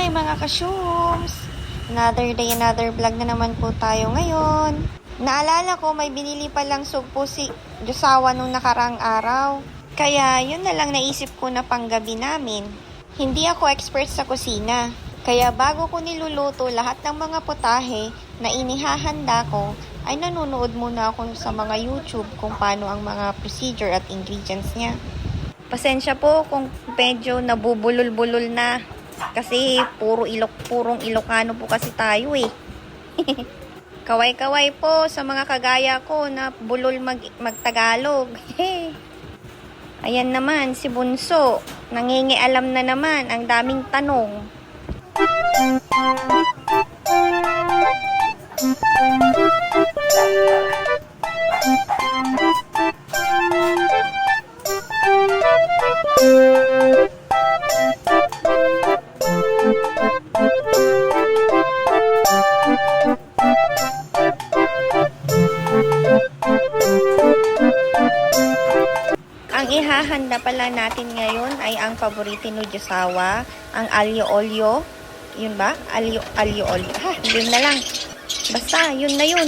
Hi mga kasyums! Another day, another vlog na naman po tayo ngayon. Naalala ko may binili palang sugpo si Josawa nung nakarang araw. Kaya yun na lang naisip ko na panggabi namin. Hindi ako expert sa kusina. Kaya bago ko niluluto lahat ng mga putahe na inihahanda ko, ay nanonood muna ako sa mga YouTube kung paano ang mga procedure at ingredients niya. Pasensya po kung medyo nabubulol-bulol na. Kasi purong Ilocano po kasi tayo eh. Kaway-kaway po sa mga kagaya ko na bulol magtagalog. Ayan naman si Bunso. Nangingialam na naman, ang daming tanong. Ang ihahanda pala natin ngayon ay ang paborito ni Josawa, ang alyo olio. Yun ba? Alyo olio. Ha, yun na lang. Basta, yun na yun.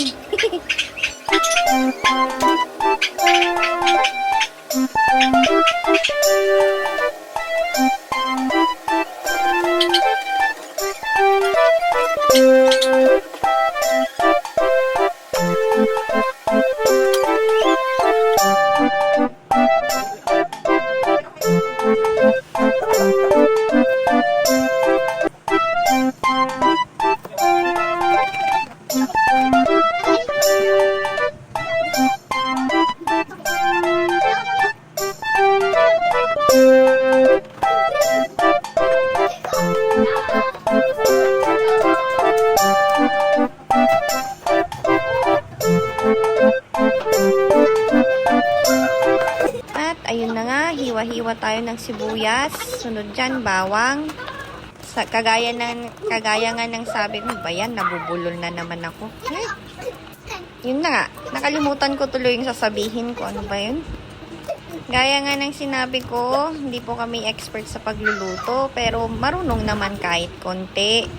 Ayun na nga, hiwa-hiwa tayo ng sibuyas. Sunod dyan, bawang. Kagaya nga ng sabi ko, ba yan, nabubulol na naman ako. Yun na nga, nakalimutan ko tuloy yung sasabihin ko. Ano ba yun? Gaya nga ng sinabi ko, hindi po kami expert sa pagluluto, pero marunong naman kahit konti.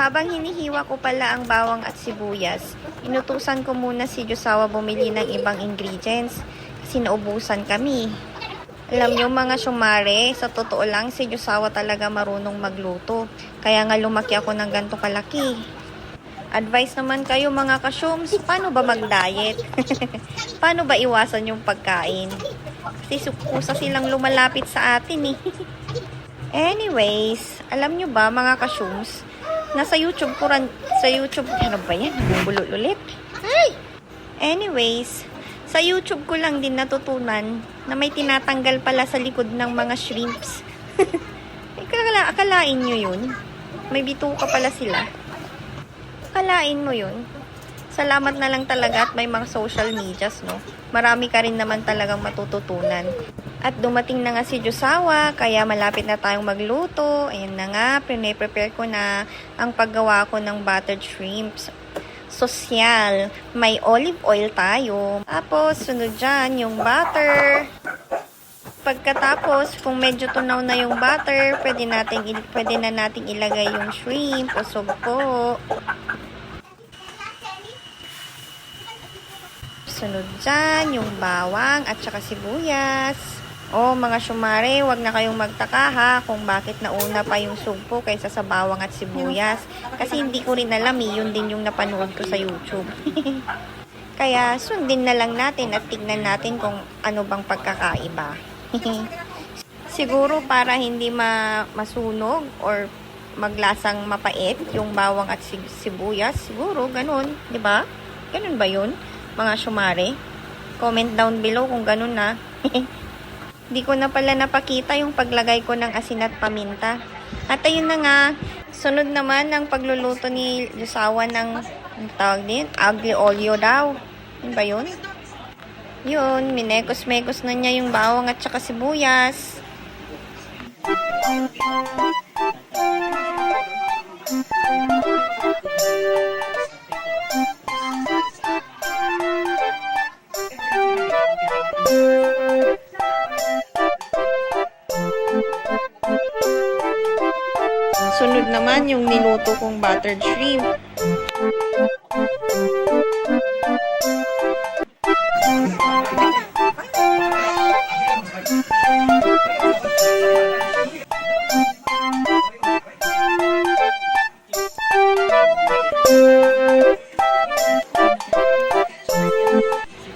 Habang hinihiwa ko pala ang bawang at sibuyas, inutusan ko muna si Josawa bumili ng ibang ingredients. Sinaubusan kami. Alam nyo mga syumare, sa totoo lang si Josawa talaga marunong magluto. Kaya nga lumaki ako ng ganito kalaki. Advice naman kayo mga kasyums, paano ba mag-diet? Paano ba iwasan yung pagkain? Kasi kusa silang lumalapit sa atin eh. Anyways, alam nyo ba mga kasyums, nasa YouTube ko ano ba yan? Bubulol ulit. Ay! Anyways, sa YouTube ko lang din natutunan na may tinatanggal pala sa likod ng mga shrimps. Akalain nyo yun? May bituka pala sila. Akalain mo yun? Salamat na lang talaga at may mga social medias, no? Marami ka rin naman talagang matututunan. At dumating na nga si Josawa, kaya malapit na tayong magluto. Ayan na nga, prepare ko na ang paggawa ko ng buttered shrimps. Sosyal. May olive oil tayo. Tapos, sunod dyan yung butter. Pagkatapos, kung medyo tunaw na yung butter, pwede na nating ilagay yung shrimp o sugpo. Sunod dyan yung bawang at saka sibuyas. Mga syumare, wag na kayong magtaka ha kung bakit nauna pa yung sugpo kaysa sa bawang at sibuyas. Kasi hindi ko rin alam yun din yung napanood ko sa YouTube. Kaya sundin na lang natin at tignan natin kung ano bang pagkakaiba. Siguro para hindi masunog or maglasang mapait yung bawang at sibuyas. Siguro ganun, 'di ba? Ganun ba yun, mga syumare? Comment down below kung ganun na. Di ko na pala napakita yung paglagay ko ng asin at paminta. At ayun na nga, sunod naman ang pagluluto ni Josawa ng tawag din, aglio olio daw. Yun ba yun? Yun, minekos-mekos na niya yung bawang at saka sibuyas. susunod naman yung niluto kong buttered shrimp.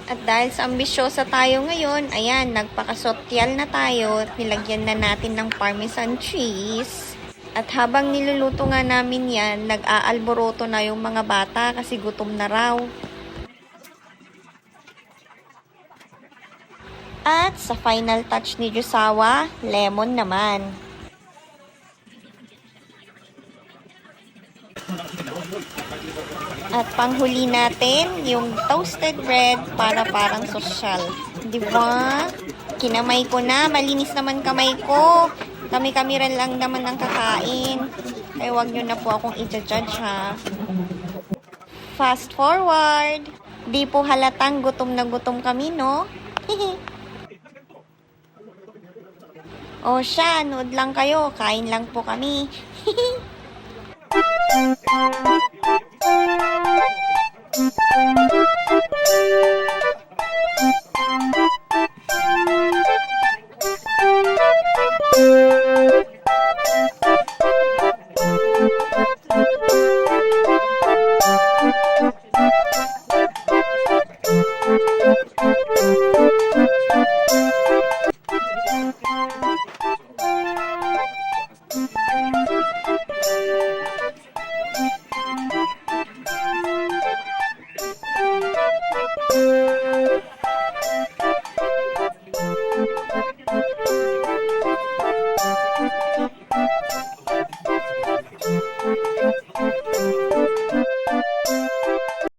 At dahil sa ambisyosa tayo ngayon, ayan, nagpakasotyal na tayo. Nilagyan na natin ng parmesan cheese. At habang niluluto nga namin yan, nag-aalboroto na yung mga bata kasi gutom na raw. At sa final touch ni Jusawa, lemon naman. At panghuli natin, yung toasted bread para parang sosyal. Di ba? Kinamay ko na, malinis naman kamay ko. Kami-kami rin lang naman ang kakain. Kaya wag nyo na po akong i-judge ha. Fast forward. Di po halatang gutom na gutom kami, no? O siya, nood lang kayo. Kain lang po kami.